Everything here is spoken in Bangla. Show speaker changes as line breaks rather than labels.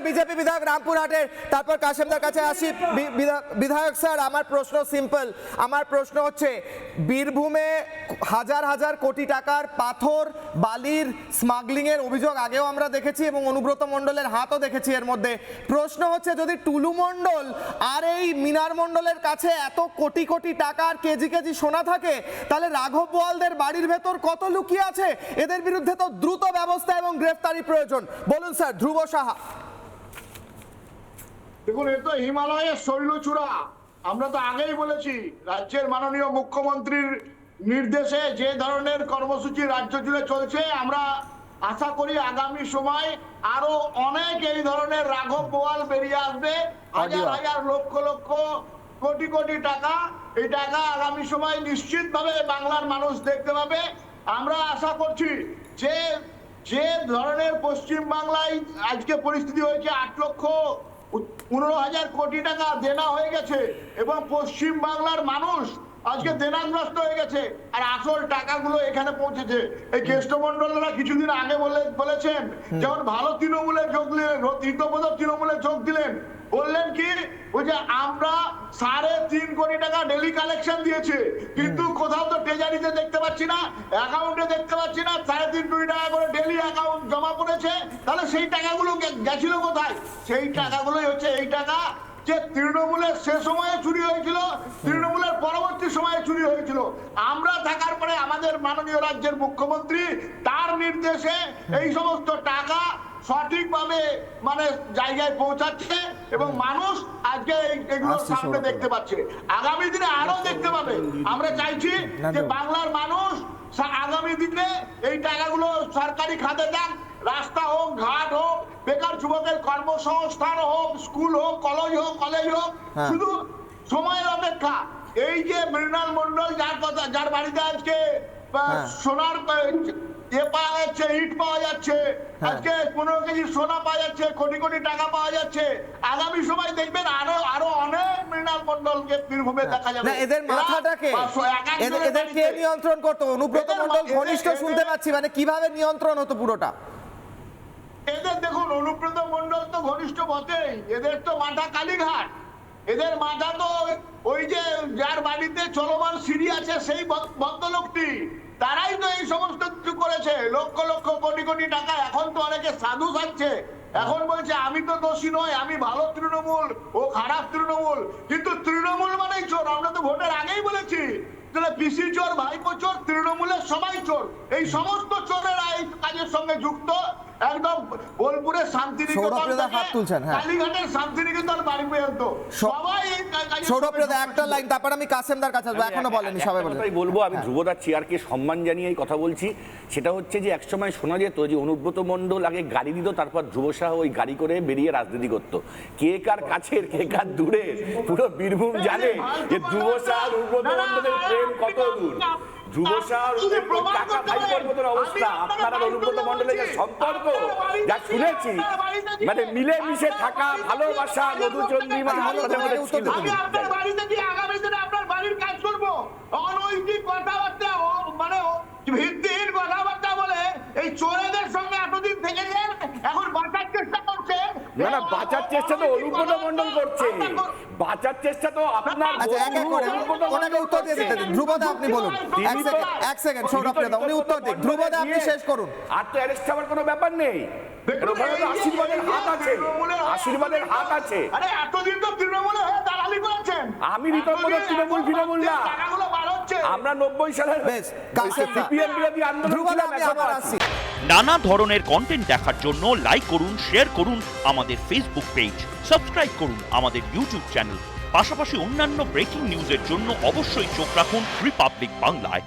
বিজেপি বিধায়ক রামপুরহাটের। তারপর কাশেমদার কাছে আসি। বিধায়ক স্যার, আমার প্রশ্ন সিম্পল। আমার প্রশ্ন হচ্ছে, বীরভূমে হাজার হাজার কোটি টাকার পাথর বালির স্মাগলিং এর অভিযোগ আগেও আমরা দেখেছি এবং অনুব্রত মণ্ডলের হাতও দেখেছি এর মধ্যে। প্রশ্ন হচ্ছে, যদি টুলু মণ্ডল আর এই মিনার মণ্ডলের কাছে এত কোটি কোটি টাকার কেজি কেজি সোনা থাকে, তাহলে রাঘব বোয়ালদের বাড়ির ভেতর কত লুকিয়ে আছে? এদের বিরুদ্ধে তো দ্রুত ব্যবস্থা এবং গ্রেফতারি প্রয়োজন। বলুন স্যার। ধ্রুব সাহা।
দেখুন, এ তো হিমালয়ের শৈলচূড়া। আমরা তো আগেই বলেছি, রাজ্যের মাননীয় মুখ্যমন্ত্রীর নির্দেশে যে ধরনের কর্মসূচি রাজ্য জুড়ে চলছে, আমরা আশা করি আগামী সময় আরো অনেক এই ধরনের রাঘব বোয়াল বেরিয়ে আসবে। হাজার হাজার লক্ষ লক্ষ কোটি কোটি টাকা, এই টাকা আগামী সময় নিশ্চিতভাবে বাংলার মানুষ দেখতে পাবে। আমরা আশা করছি যে যে ধরনের পশ্চিম বাংলায় আজকে পরিস্থিতি হয়েছে, 8,15,000 কোটি টাকা দেনা হয়ে গেছে এবং পশ্চিম বাংলার মানুষ আজকে দেনাগ্রস্ত হয়ে গেছে, আর আসল টাকাগুলো এখানে পৌঁছেছে। এই কেষ্টমন্ডলরা কিছুদিন আগে বলেছেন, যেমন ভালো তৃণমূলে যোগ দিলেন, ঋতব্রত তৃণমূলে যোগ দিলেন, বললেন কি, ওই যে আমরা 3.5 কোটি টাকা ডেলি কালেকশন দিয়েছে, কিন্তু কোথাও তো ট্রেজারিতে দেখতে পাচ্ছি না, অ্যাকাউন্টে দেখতে পাচ্ছি না 3.5 কোটি টাকা করে ডেলি অ্যাকাউন্ট জমা পড়েছে। তাহলে সেই টাকাগুলো গেছিল কোথায়? সেই টাকাগুলোই হচ্ছে এই টাকা যে তৃণমূলের সে সময়ে চুরি হয়েছিল, তৃণমূলের পরবর্তী সময়ে চুরি হয়েছিল। আমরা থাকার পরে আমাদের মাননীয় রাজ্যের মুখ্যমন্ত্রী তার নির্দেশে এই সমস্ত টাকা সঠিকভাবে মানে জায়গায় পৌঁছাচ্ছে এবং মানুষ আজকে এগুলো সামনে দেখতে পাচ্ছে, আগামী দিনে আরো দেখতে পাবে। আমরা চাইছি যে বাংলার মানুষ আগামী দিনে এই টাকাগুলো সরকারি খাতে দেন, রাস্তা হোক, ঘাট হোক, বেকার যুবকের কর্মসংস্থান হোক, স্কুল হোক, কলেজ হোক, শুধু সময়ের অপেক্ষা। এই যে মৃণাল মণ্ডল, যার বাড়িতে আজকে সোনার পাওয়া যাচ্ছে, ইট পাওয়া যাচ্ছে, আজকে 15 কেজি সোনা পাওয়া যাচ্ছে, কোটি কোটি টাকা পাওয়া যাচ্ছে, আগামী সময় দেখবেন আরো অনেক মৃণাল মণ্ডলকে বীরভূমে দেখা যাবে।
এদের মাথাটাকে এদের কে নিয়ন্ত্রণ করতো? অনুব্রত মণ্ডল ঘনিষ্ঠ শুনতে পাচ্ছি, মানে কিভাবে নিয়ন্ত্রণ হতো পুরোটা?
এদের দেখুন, অনুব্রত মণ্ডল তো ঘনিষ্ঠ বটেই, এদের তো মাথা কালীঘাট। এদের মাথা তো ওই যে যার বাড়িতে চলমান সিঁড়ি আছে সেই ভদ্রলোকটি, তারাই তো এই সমস্ত কিছু করেছে, লক্ষ লক্ষ কোটি কোটি টাকা। এখন তো অনেকে সাধু সাজছে, এখন বলছে আমি তো দোষী নয়, আমি ভালো তৃণমূল, ও খারাপ তৃণমূল। কিন্তু তৃণমূল মানেই চোর। আমরা তো ভোটের আগেই বলেছি, পিসি চোর, ভাইপো চোর, তৃণমূলের সবাই চোর। এই সমস্ত চোরেরা এই কাজের সঙ্গে যুক্ত। একদম বোলপুরের শান্তিনিকেতন, কালীঘাটের শান্তিনিকেতন বাড়ি পর্যন্ত সবাই।
সৌরভপ্রিয়দা একটা লাইন, তারপর আমি কাসেমদার কাছে আসবো। এখনো বলেনি, সবাই
বলবো। আমি ধ্রুবদার চেয়ারকে সম্মান জানিয়ে এই কথা বলছি। সেটা হচ্ছে যে একসময় শোনা যেত যে অনুব্রত মণ্ডল আগে গাড়ি দিত, তারপর ধ্রুব শাহ ওই গাড়ি করে বেরিয়ে রাজনীতি করতো। কে কার কাছের, কে কার দূরে, পুরো বীরভূম জানে যে ধ্রুব শাহ অনুব্রত মণ্ডলের প্রেম কত দূর। ধ্রুব শাহ টাকা ভাইপোর মতন অবস্থা। আপনারা অনুব্রত মণ্ডলের যে সম্পর্ক যা শুনেছি, মানে মিলে মিশে থাকা, ভালোবাসা, মধুচন্দ্রিমা আপনাদের মধ্যে ছিল।
আপনার বাড়িতে কি আগামী দিনে আপনার বাড়ির কাজ করবো? অনৈতিক কথাবার্তা, মানে ভিত্তিহীন কথাবার্তা বলে এই চোরেদের সঙ্গে এতদিন থেকে গেলেন, এখন বাঁচার চেষ্টা করছেন।
না না, বাঁচার চেষ্টা তো অনুব্রত মণ্ডল করছে, বাঁচার চেষ্টা তো আপনার।
ওনাকে উত্তর দিয়ে দিতে দিন। ধ্রুবদা আপনি বলুন, এক সেকেন্ড। সৌরভপ্রিয়দা উনি উত্তর দিন। ধ্রুবদা আপনি শেষ করুন।
আর তো অ্যারেস্ট হওয়ার কোনো ব্যাপার নেই, আশীর্বাদের হাত আছে, আশীর্বাদের হাত আছে।
আরে এতদিন তো তৃণমূলে হয়ে দালালি করেছেন।
আমি রিতব্রত তৃণমূল না, আমরা 90 সালের সিপিএম বিরোধী আন্দোলন।
নানা ধরনের কন্টেন্ট দেখার জন্য লাইক করুন, শেয়ার করুন আমাদের ফেসবুক পেজ, সাবস্ক্রাইব করুন আমাদের ইউটিউব চ্যানেল। পাশাপাশি অন্যান্য ব্রেকিং নিউজের জন্য অবশ্যই চোখ রাখুন রিপাবলিক বাংলায়।